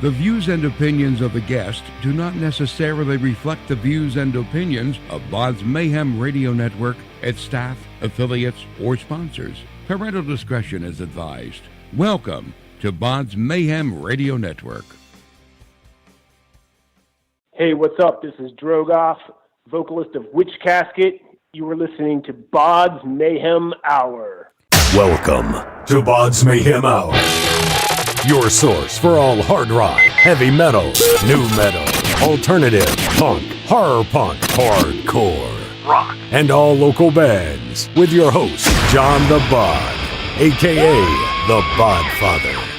The views and opinions of the guest do not necessarily reflect the views and opinions of BODS Mayhem Radio Network, its staff, affiliates, or sponsors. Parental discretion is advised. Welcome to BODS Mayhem Radio Network. Hey, what's up? This is Drogoth, vocalist of Witch Casket. You are listening to BODS Mayhem Hour. Welcome to BODS Mayhem Hour, your source for all hard rock, heavy metal, new metal, alternative, punk, horror punk, hardcore, rock, and all local bands, with your host, John the Bod, a.k.a. the Bodfather.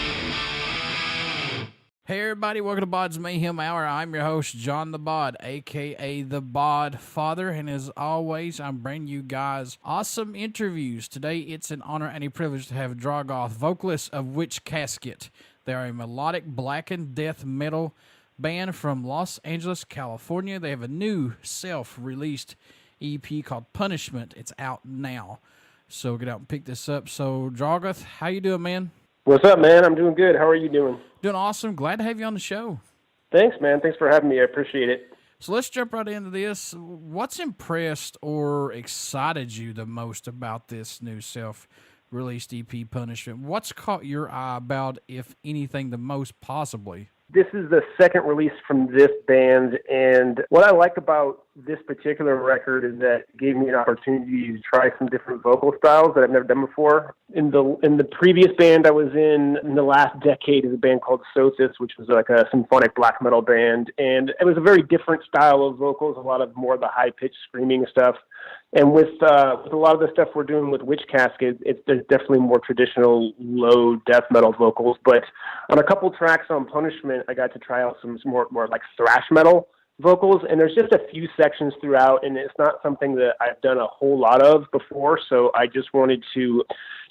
Hey everybody, welcome to BODS Mayhem Hour. I'm your host, John the Bod, a.k.a. the Bodfather, and as always, I'm bringing you guys awesome interviews. Today, it's an honor and a privilege to have Drogoth, vocalist of Witch Casket. They are a melodic blackened death metal band from Los Angeles, California. They have a new self-released EP called Punishment. It's out now, so get out and pick this up. So, Drogoth, how you doing, man? What's up, man? I'm doing good. How are you doing? Doing awesome. Glad to have you on the show. Thanks, man. Thanks for having me. I appreciate it. So let's jump right into this. What's impressed or excited you the most about this new self-released EP, Punishment? What's caught your eye about, if anything, the most possibly? This is the second release from this band, and what I like about this particular record is that it gave me an opportunity to try some different vocal styles that I've never done before. In the previous band I was in the last decade, is a band called Sothis, which was like a symphonic black metal band, and it was a very different style of vocals, a lot of more of the high-pitched screaming stuff. And with a lot of the stuff we're doing with Witch Casket, there's definitely more traditional low death metal vocals. But on a couple tracks on Punishment, I got to try out some more like thrash metal vocals. And there's just a few sections throughout, and it's not something that I've done a whole lot of before. So I just wanted to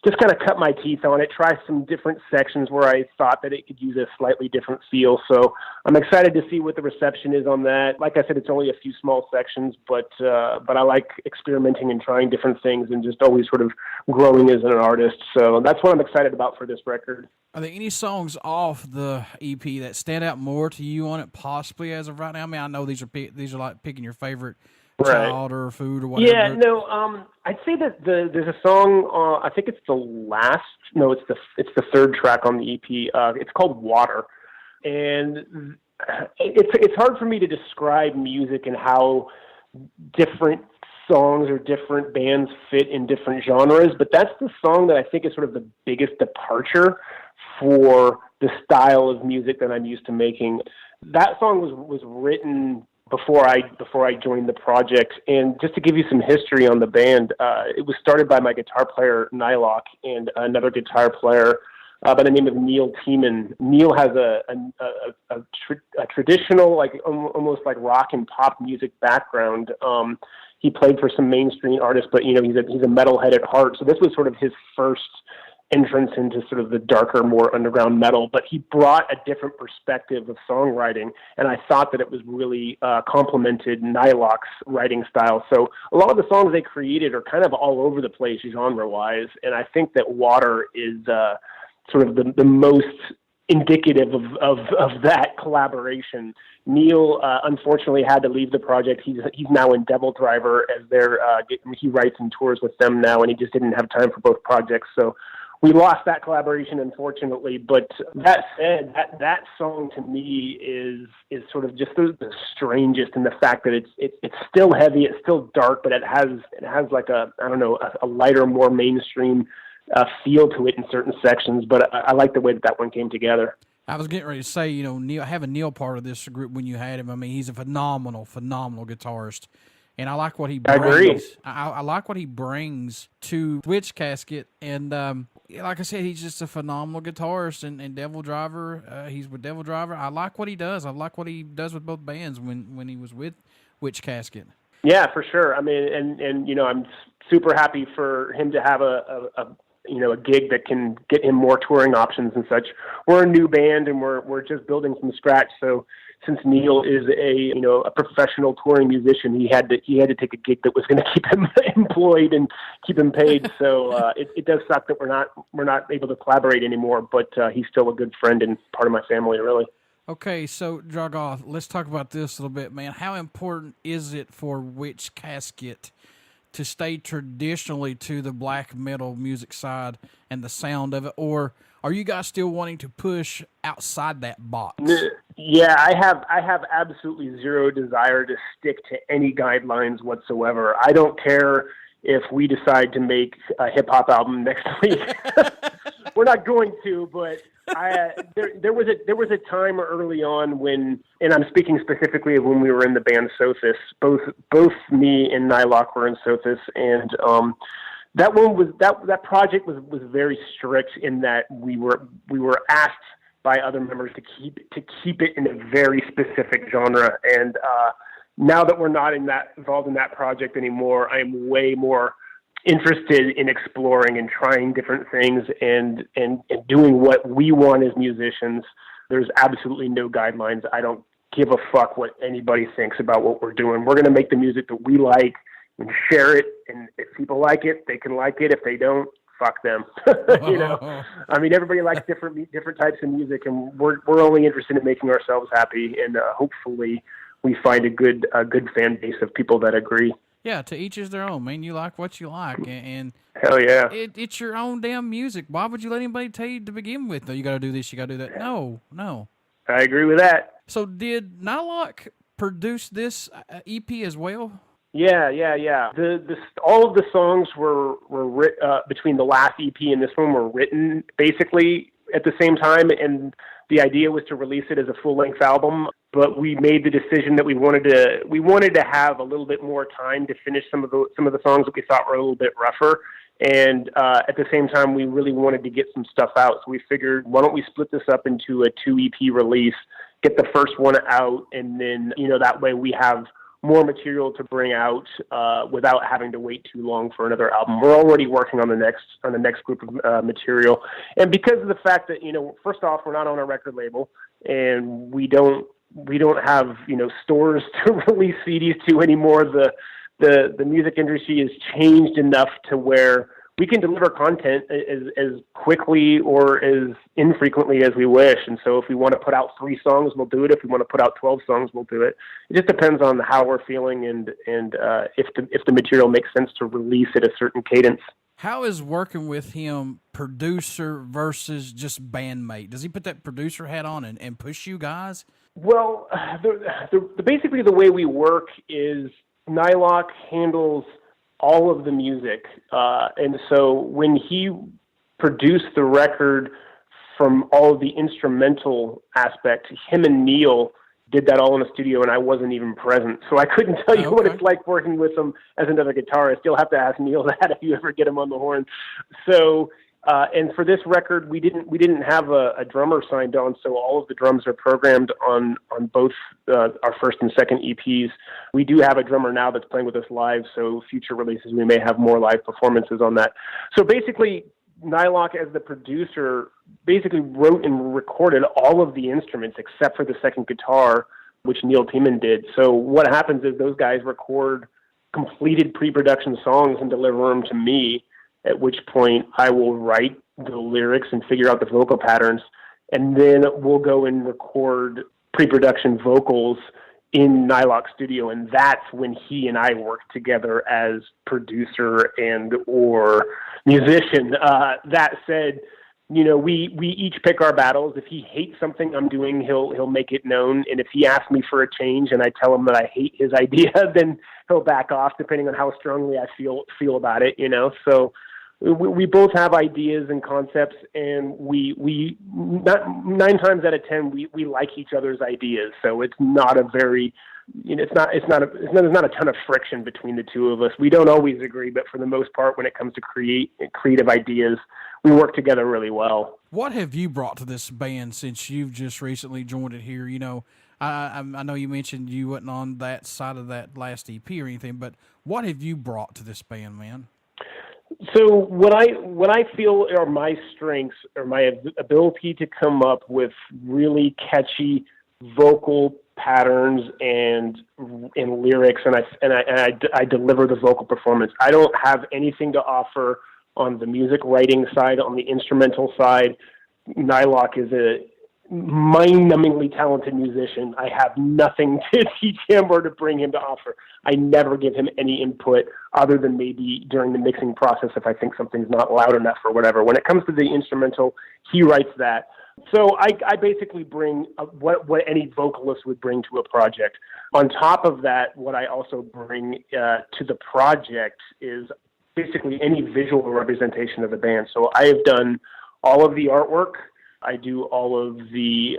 just kind of cut my teeth on it, try some different sections where I thought that it could use a slightly different feel. So I'm excited to see what the reception is on that. Like I said, it's only a few small sections, but I like experimenting and trying different things and just always sort of growing as an artist. So that's what I'm excited about for this record. Are there any songs off the EP that stand out more to you on it, possibly as of right now? I mean, I know these are like picking your favorite child or food or whatever. Yeah, no, I'd say that there's a song. I think it's it's the third track on the EP. It's called Water, and it's hard for me to describe music and how different songs or different bands fit in different genres. But that's the song that I think is sort of the biggest departure for the style of music that I'm used to making. That song was written before I joined the project. And just to give you some history on the band, it was started by my guitar player, Nylock, and another guitar player by the name of Neil Tiemann. Neil has a traditional, like almost like rock and pop music background. He played for some mainstream artists, but he's a metalhead at heart. So this was sort of his first entrance into sort of the darker, more underground metal, but he brought a different perspective of songwriting, and I thought that it was really complemented Nylock's writing style. So a lot of the songs they created are kind of all over the place genre-wise, and I think that Water is sort of the most indicative of that collaboration. Neil unfortunately had to leave the project. He's now in Devil Driver as he writes and tours with them now, and he just didn't have time for both projects. So we lost that collaboration, unfortunately. But that said, that song to me is sort of just the strangest in the fact that it's still heavy, it's still dark, but it has like a lighter, more mainstream feel to it in certain sections. But I like the way that one came together. I was getting ready to say, Neil, having Neil part of this group when you had him. I mean, he's a phenomenal guitarist. And I like what he brings. I agree. I like what he brings to Witch Casket. And like I said, he's just a phenomenal guitarist. And Devil Driver, he's with Devil Driver. I like what he does. I like what he does with both bands when he was with Witch Casket. Yeah, for sure. I mean, and I'm super happy for him to have a gig that can get him more touring options and such. We're a new band and we're just building from scratch. So since Neil is a professional touring musician, he had to take a gig that was going to keep him employed and keep him paid. So it does suck that we're not able to collaborate anymore, but he's still a good friend and part of my family, really. Okay, so Drogoth, let's talk about this a little bit, man. How important is it for Witch Casket to stay traditionally to the black metal music side and the sound of it, or are you guys still wanting to push outside that box? Yeah, I have absolutely zero desire to stick to any guidelines whatsoever. I don't care if we decide to make a hip-hop album next week. We're not going to, but there was a time early on when, and I'm speaking specifically of when we were in the band Sothis. Both me and Nylock were in Sothis, and that project was very strict in that we were asked by other members to keep it in a very specific genre. And now that we're not involved in that project anymore, I'm way more interested in exploring and trying different things and doing what we want as musicians. There's absolutely no guidelines. I don't give a fuck what anybody thinks about what we're doing. We're going to make the music that we like and share it. And if people like it, they can like it. If they don't, fuck them. You know, I mean, everybody likes different types of music, and we're only interested in making ourselves happy. And hopefully we find a good fan base of people that agree. Yeah, to each is their own, man. You like what you like, and hell yeah, it's your own damn music. Why would you let anybody tell you to begin with? No, you got to do this, you got to do that. No. I agree with that. So, did Nylock produce this EP as well? Yeah. All of the songs were between the last EP and this one were written basically at the same time, and the idea was to release it as a full-length album, but we made the decision that we wanted to have a little bit more time to finish some of the songs that we thought were a little bit rougher, and at the same time we really wanted to get some stuff out. So we figured, why don't we split this up into a 2 EP release, get the first one out, and then that way we have more material to bring out without having to wait too long for another album. We're already working on the next group of material, and because of the fact that first off, we're not on a record label, and we don't have stores to release CDs to anymore. The music industry has changed enough to where we can deliver content as quickly or as infrequently as we wish. And so if we want to put out 3 songs, we'll do it. If we want to put out 12 songs, we'll do it. It just depends on how we're feeling and if the material makes sense to release at a certain cadence. How is working with him producer versus just bandmate? Does he put that producer hat on and push you guys? Well, basically the way we work is Nylock handles all of the music. And so when he produced the record from all of the instrumental aspect, him and Neil did that all in the studio, and I wasn't even present. So I couldn't tell you what it's like working with him as another guitarist. You'll have to ask Neil that if you ever get him on the horn. So, and for this record, we didn't have a drummer signed on, so all of the drums are programmed on both our first and second EPs. We do have a drummer now that's playing with us live, so future releases we may have more live performances on that. So basically, Nylock as the producer basically wrote and recorded all of the instruments except for the second guitar, which Neil Tiemann did. So what happens is those guys record completed pre-production songs and deliver them to me, at which point I will write the lyrics and figure out the vocal patterns, and then we'll go and record pre-production vocals in Nylock's studio, and that's when he and I work together as producer and or musician. That said, we each pick our battles. If he hates something I'm doing, he'll make it known, and if he asks me for a change and I tell him that I hate his idea, then he'll back off depending on how strongly I feel about it. So we both have ideas and concepts, and we not 9 times out of 10 we like each other's ideas. So it's not a very there's not a ton of friction between the two of us. We don't always agree, but for the most part, when it comes to creative ideas, we work together really well. What have you brought to this band since you've just recently joined it here? I know you mentioned you wasn't on that side of that last EP or anything, but what have you brought to this band, man? So what I feel are my strengths are my ability to come up with really catchy vocal patterns and lyrics, and I deliver the vocal performance. I don't have anything to offer on the music writing side. On the instrumental side, Nylock is mind-numbingly talented musician. I have nothing to teach him or to bring him to offer. I never give him any input other than maybe during the mixing process if I think something's not loud enough or whatever. When it comes to the instrumental, he writes that. So I basically bring what any vocalist would bring to a project. On top of that, what I also bring to the project is basically any visual representation of the band. So I have done all of the artwork. I do all of the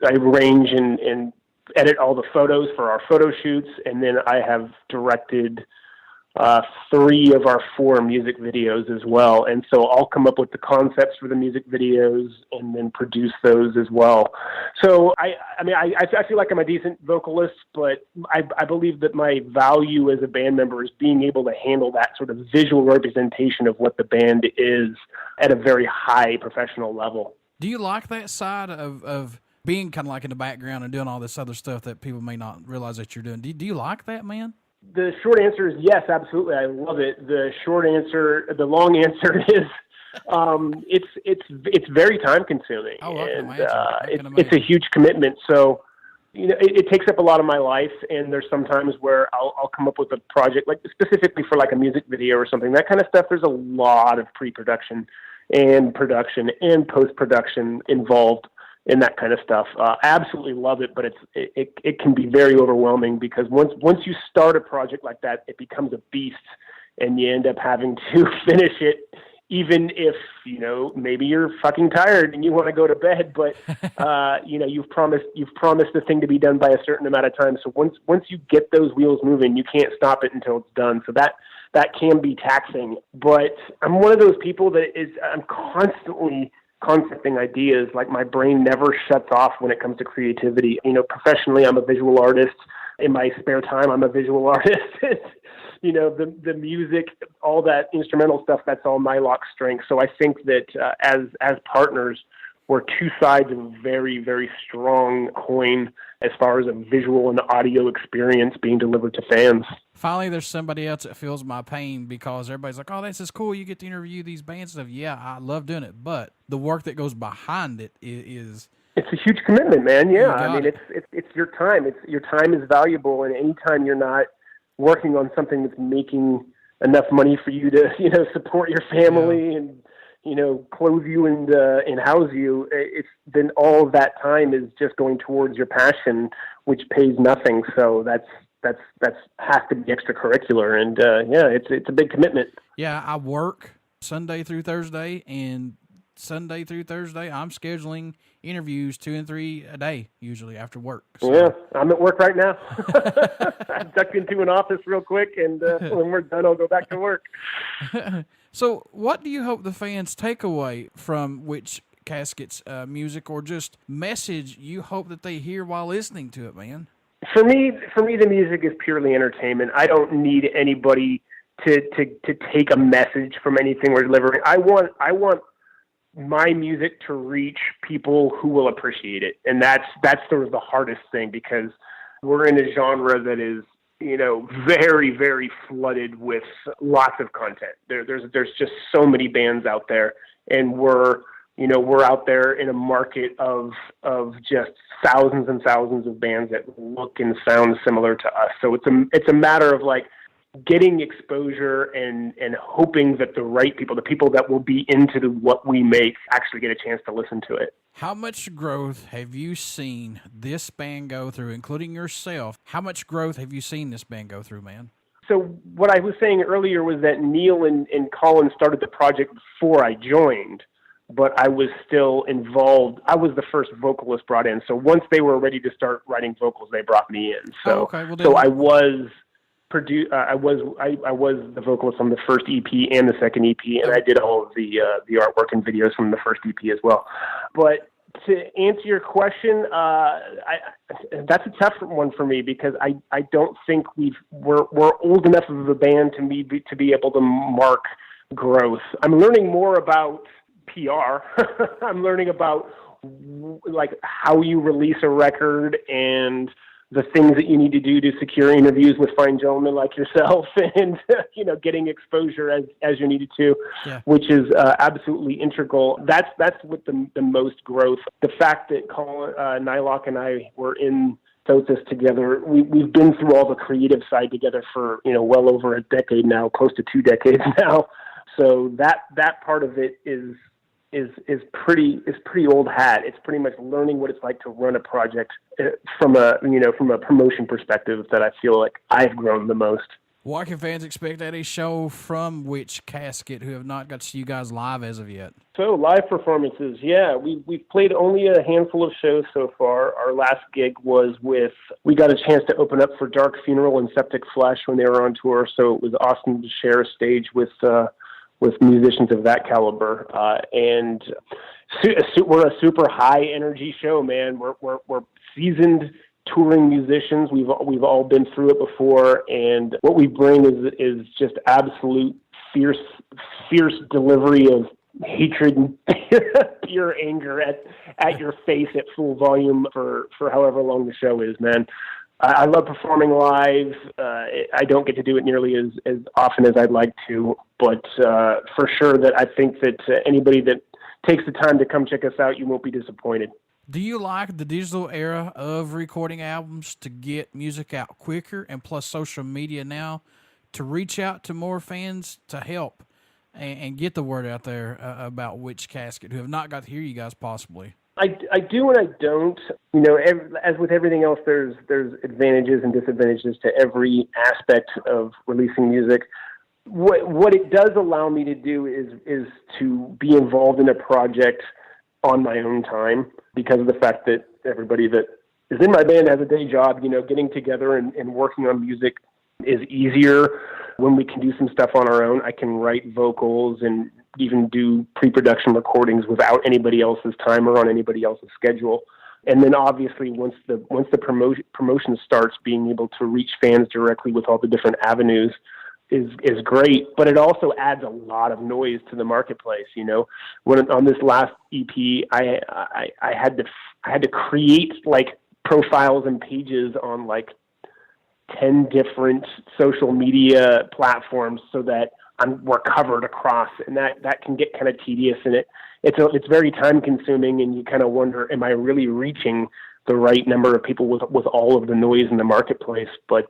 I arrange and edit all the photos for our photo shoots, and then I have directed 3 of our 4 music videos as well. And so I'll come up with the concepts for the music videos and then produce those as well. So I feel like I'm a decent vocalist, but I believe that my value as a band member is being able to handle that sort of visual representation of what the band is at a very high professional level. Do you like that side of being kind of like in the background and doing all this other stuff that people may not realize that you're doing? Do you like that, man? The short answer is yes, absolutely. I love it. The long answer is, it's very time consuming. Oh, I can imagine. It's a huge commitment. So, it takes up a lot of my life, and there's some times where I'll come up with a project, like specifically for like a music video or something, that kind of stuff. There's a lot of pre-production and production and post-production involved in that kind of stuff. I absolutely love it, but it can be very overwhelming because once you start a project like that, it becomes a beast, and you end up having to finish it, even if maybe you're fucking tired and you want to go to bed, but you've promised the thing to be done by a certain amount of time. So once you get those wheels moving, you can't stop it until it's done. So that can be taxing. But I'm one of those people I'm constantly concepting ideas. Like, my brain never shuts off when it comes to creativity. Professionally, I'm a visual artist. In my spare time, I'm a visual artist. The music, all that instrumental stuff, that's all my lock strength. So I think that as partners, we're 2 sides of a very, very strong coin as far as a visual and audio experience being delivered to fans. Finally, there's somebody else that feels my pain, because everybody's like, oh, this is cool. You get to interview these bands and stuff. Yeah, I love doing it. But the work that goes behind it is... It's a huge commitment, man. Yeah. I mean, it's your time. Your time is valuable. And anytime you're not working on something that's making enough money for you to, support your family and, clothe you and house you, then all of that time is just going towards your passion, which pays nothing. So that's has to be extracurricular. And it's a big commitment. Yeah. I work Sunday through Thursday, and Sunday through Thursday, I'm scheduling interviews 2 and 3 a day, usually after work. So. Yeah, I'm at work right now. I ducked into an office real quick, and when we're done, I'll go back to work. So what do you hope the fans take away from Witch Casket's music, or just message you hope that they hear while listening to it, man? For me, the music is purely entertainment. I don't need anybody to take a message from anything we're delivering. I want my music to reach people who will appreciate it. And that's sort of the hardest thing, because we're in a genre that is, very, very flooded with lots of content. There's just so many bands out there, and we're out there in a market of just thousands and thousands of bands that look and sound similar to us. So it's a matter of like getting exposure and hoping that the right people, the people that will be into what we make, actually get a chance to listen to it. How much growth have you seen this band go through, including yourself? How much growth have you seen this band go through, man? So what I was saying earlier was that Neil and Colin started the project before I joined, but I was still involved. I was the first vocalist brought in. So once they were ready to start writing vocals, they brought me in. So, so I was I was the vocalist on the first EP and the second EP, and I did all of the artwork and videos from the first EP as well. But to answer your question, that's a tough one for me, because I don't think we're old enough of a band to be able to mark growth. I'm learning more about PR. I'm learning about like how you release a record and the things that you need to do to secure interviews with fine gentlemen like yourself, and getting exposure as you needed to, which is absolutely integral. That's with the most growth. The fact that Colin Nylock and I were in Sothis together, we've been through all the creative side together for well over a decade now, close to 2 decades now. So that part of it is pretty old hat. It's pretty much learning what it's like to run a project from a promotion perspective that I feel like I've grown the most. What can fans expect at a show from Witch Casket who have not got to see you guys live as of yet? So live performances, we've played only a handful of shows so far. Our last gig was we got a chance to open up for Dark Funeral and Septic Flesh when they were on tour, so it was awesome to share a stage with musicians of that caliber, and we're a super high energy show, man. We're seasoned touring musicians. We've all been through it before, and what we bring is just absolute fierce delivery of hatred and pure anger at your face at full volume for however long the show is, man. I love performing live. I don't get to do it nearly as often as I'd like to, but for sure that I think that anybody that takes the time to come check us out, you won't be disappointed. Do you like the digital era of recording albums to get music out quicker, and plus social media now to reach out to more fans to help and get the word out there about Witch Casket who have not got to hear you guys possibly? I do and I don't. As with everything else, there's advantages and disadvantages to every aspect of releasing music. What it does allow me to do is to be involved in a project on my own time, because of the fact that everybody that is in my band has a day job. Getting together and working on music is easier when we can do some stuff on our own. I can write vocals and even do pre-production recordings without anybody else's time or on anybody else's schedule. And then obviously once the promotion starts, being able to reach fans directly with all the different avenues is great, but it also adds a lot of noise to the marketplace. When on this last EP, I had to create like profiles and pages on like 10 different social media platforms so that we're covered across, and that can get kind of tedious, and it's very time consuming, and you kind of wonder, am I really reaching the right number of people with all of the noise in the marketplace? But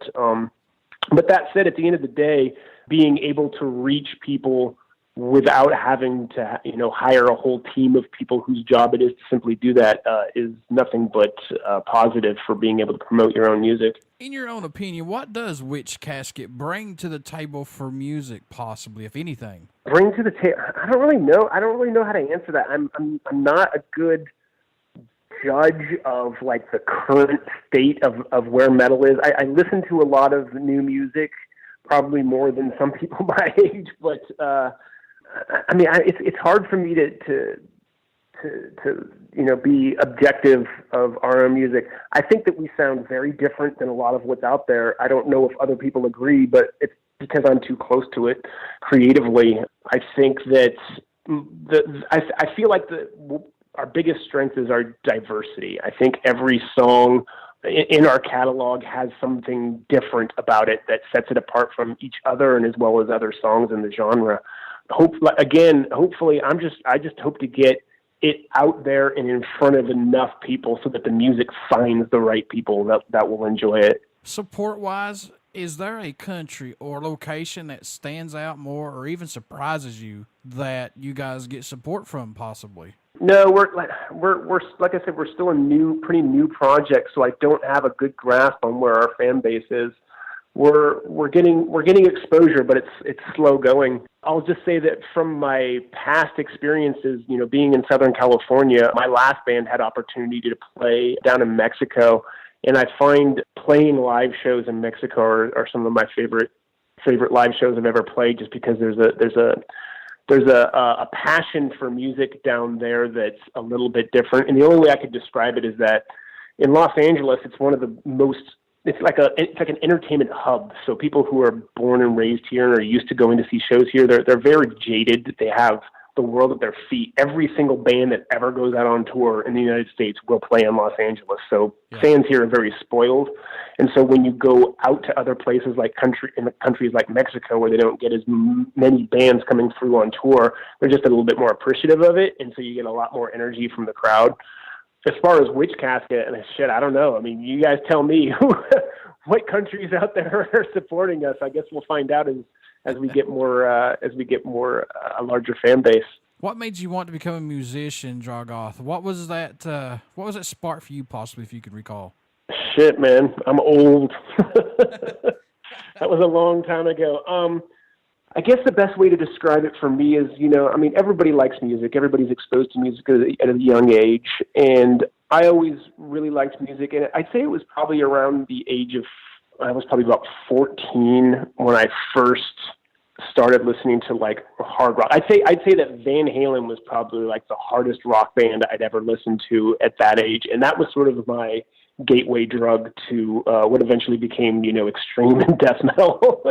that said, at the end of the day, being able to reach people without having to, hire a whole team of people whose job it is to simply do that is nothing but positive for being able to promote your own music. In your own opinion, what does Witch Casket bring to the table for music, possibly, if anything? Bring to the table? I don't really know. I don't really know how to answer that. I'm not a good judge of like the current state of where metal is. I listen to a lot of new music, probably more than some people my age, but it's hard for me to be objective of our own music. I think that we sound very different than a lot of what's out there. I don't know if other people agree, but it's because I'm too close to it creatively. I think that I feel like our biggest strength is our diversity. I think every song in our catalog has something different about it that sets it apart from each other, and as well as other songs in the genre. Hopefully, I just hope to get it out there and in front of enough people so that the music finds the right people that will enjoy it. Support-wise, is there a country or location that stands out more or even surprises you that you guys get support from, possibly? No, we're like I said, we're still a pretty new project, so I don't have a good grasp on where our fan base is. We're getting exposure, but it's slow going. I'll just say that from my past experiences, being in Southern California, my last band had opportunity to play down in Mexico, and I find playing live shows in Mexico are some of my favorite live shows I've ever played, just because there's a passion for music down there that's a little bit different. And the only way I could describe it is that in Los Angeles, it's one of the most, it's like an entertainment hub. So people who are born and raised here and are used to going to see shows here, they're very jaded. They have the world at their feet. Every single band that ever goes out on tour in the United States will play in Los Angeles. So fans here are very spoiled. And so when you go out to other places like countries like Mexico, where they don't get as many bands coming through on tour, they're just a little bit more appreciative of it. And so you get a lot more energy from the crowd. As far as Witch Casket, and shit, I don't know. I mean, you guys tell me what countries out there are supporting us. I guess we'll find out as we get more a larger fan base. What made you want to become a musician, Drogoth? What was that spark for you, possibly, if you could recall? Shit, man, I'm old. That was a long time ago. I guess the best way to describe it for me is, everybody likes music. Everybody's exposed to music at a young age. And I always really liked music. And I'd say it was probably around the age of, I was probably about 14 when I first started listening to like hard rock. I'd say that Van Halen was probably like the hardest rock band I'd ever listened to at that age. And that was sort of my gateway drug to what eventually became, extreme and death metal.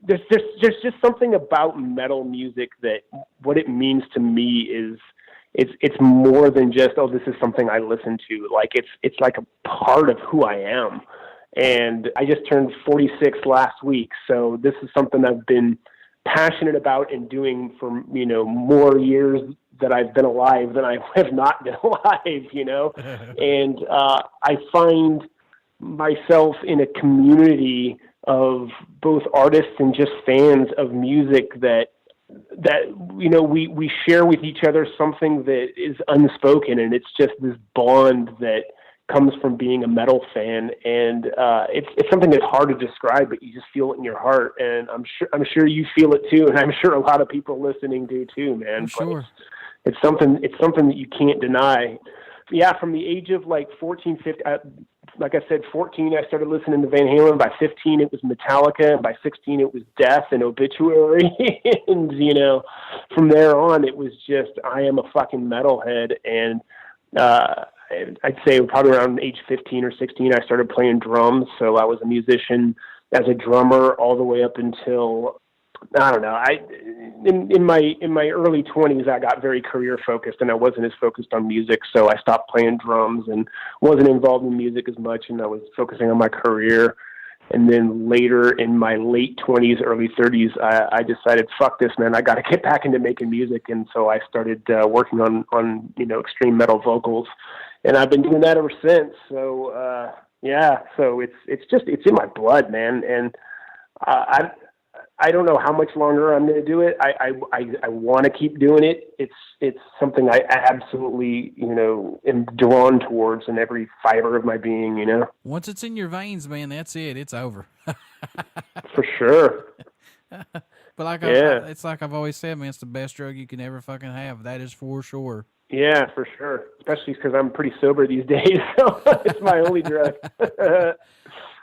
There's just something about metal music that what it means to me is it's more than just, this is something I listen to. Like it's like a part of who I am. And I just turned 46 last week, so this is something I've been passionate about and doing for more years that I've been alive than I have not been alive. And I find myself in a community of both artists and just fans of music that we share with each other something that is unspoken, and it's just this bond that comes from being a metal fan. And it's something that's hard to describe, but you just feel it in your heart. And I'm sure you feel it too, and I'm sure a lot of people listening do too, man. I'm sure. It's something that you can't deny. Yeah, from the age of like 14, 15, like I said, 14, I started listening to Van Halen. By 15, it was Metallica. And by 16, it was Death and Obituary. And, from there on, it was just, I am a fucking metalhead. And I'd say probably around age 15 or 16, I started playing drums. So I was a musician as a drummer all the way up until, I don't know. In my early 20s, I got very career focused, and I wasn't as focused on music. So I stopped playing drums and wasn't involved in music as much, and I was focusing on my career. And then later in my late 20s, early 30s, I decided, fuck this, man. I got to get back into making music. And so I started working on extreme metal vocals, and I've been doing that ever since. So so it's in my blood, man. And I don't know how much longer I'm going to do it. I want to keep doing it. It's something I absolutely, am drawn towards in every fiber of my being, Once it's in your veins, man, that's it. It's over. For sure. But it's like I've always said, man, it's the best drug you can ever fucking have. That is for sure. Yeah, for sure. Especially because I'm pretty sober these days, so it's my only drug.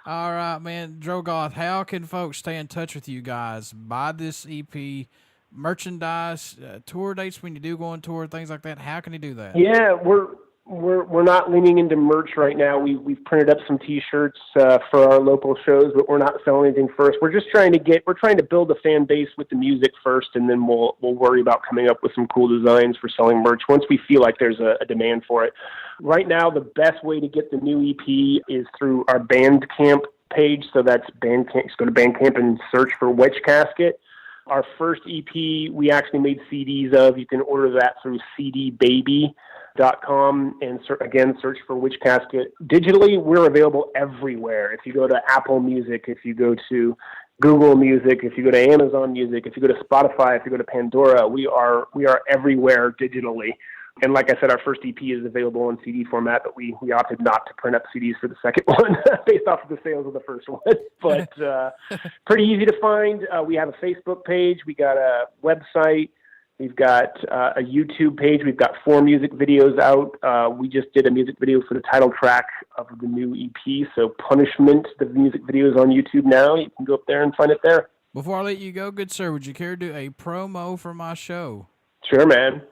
All right, man. Drogoth, how can folks stay in touch with you guys? Buy this EP, merchandise, tour dates when you do go on tour, things like that. How can you do that? Yeah, we're not leaning into merch right now. We've printed up some T-shirts for our local shows, but we're not selling anything first. We're trying to build a fan base with the music first, and then we'll worry about coming up with some cool designs for selling merch once we feel like there's a demand for it. Right now, the best way to get the new EP is through our Bandcamp page. So that's Bandcamp. Just go to Bandcamp and search for Witch Casket. Our first EP, we actually made CDs of. You can order that through cdbaby.com and search for Witch Casket. Digitally, we're available everywhere. If you go to Apple Music, if you go to Google Music, if you go to Amazon Music, if you go to Spotify, if you go to Pandora, we are everywhere digitally. And like I said, our first EP is available in CD format, but we opted not to print up CDs for the second one based off of the sales of the first one. But pretty easy to find. We have a Facebook page. We got a website. We've got a YouTube page. We've got 4 music videos out. We just did a music video for the title track of the new EP. So Punishment, the music video is on YouTube now. You can go up there and find it there. Before I let you go, good sir, would you care to do a promo for my show? Sure, man.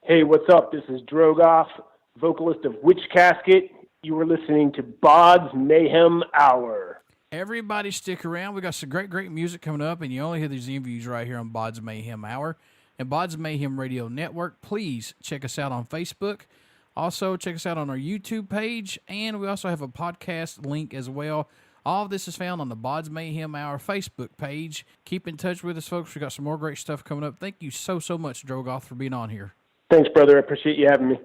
Hey, what's up? This is Drogoth, vocalist of Witch Casket. You were listening to BODS Mayhem Hour. Everybody stick around. We got some great music coming up, and you only hear these interviews right here on BODS Mayhem Hour and BODS Mayhem Radio Network. Please check us out on Facebook. Also, check us out on our YouTube page, and we also have a podcast link as well. All of this is found on the BODS Mayhem Hour Facebook page. Keep in touch with us, folks. We got some more great stuff coming up. Thank you so much, Drogoth, for being on here. Thanks, brother. I appreciate you having me.